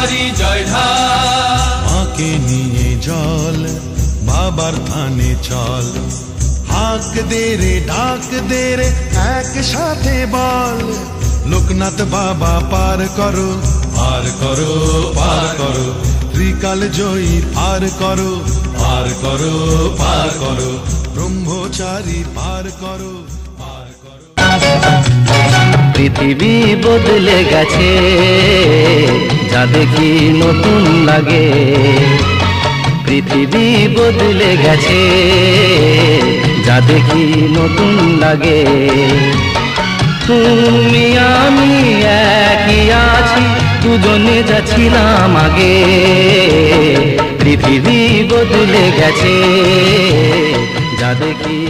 বাবারই জয় ঢাক। মাকে নিয়ে জল বাবার থানে চল, হাক দে রে ডাক দে রে একসাথে বল, লোকনাথ বাবা পার করো পার করো পার করো, ত্রিকাল জয়ী পার করো পার করো পার করো, ব্রহ্মচারী পার করো পার করো। পৃথিবী বদলে গেছে, যা দেখি নতুন লাগে। পৃথিবী বদলে গেছে, যা দেখি নতুন লাগে। তুমি আমি একই আছি, দুজনে যাচ্ছিলাম আগে। পৃথিবী বদলে গেছে, যা দেখি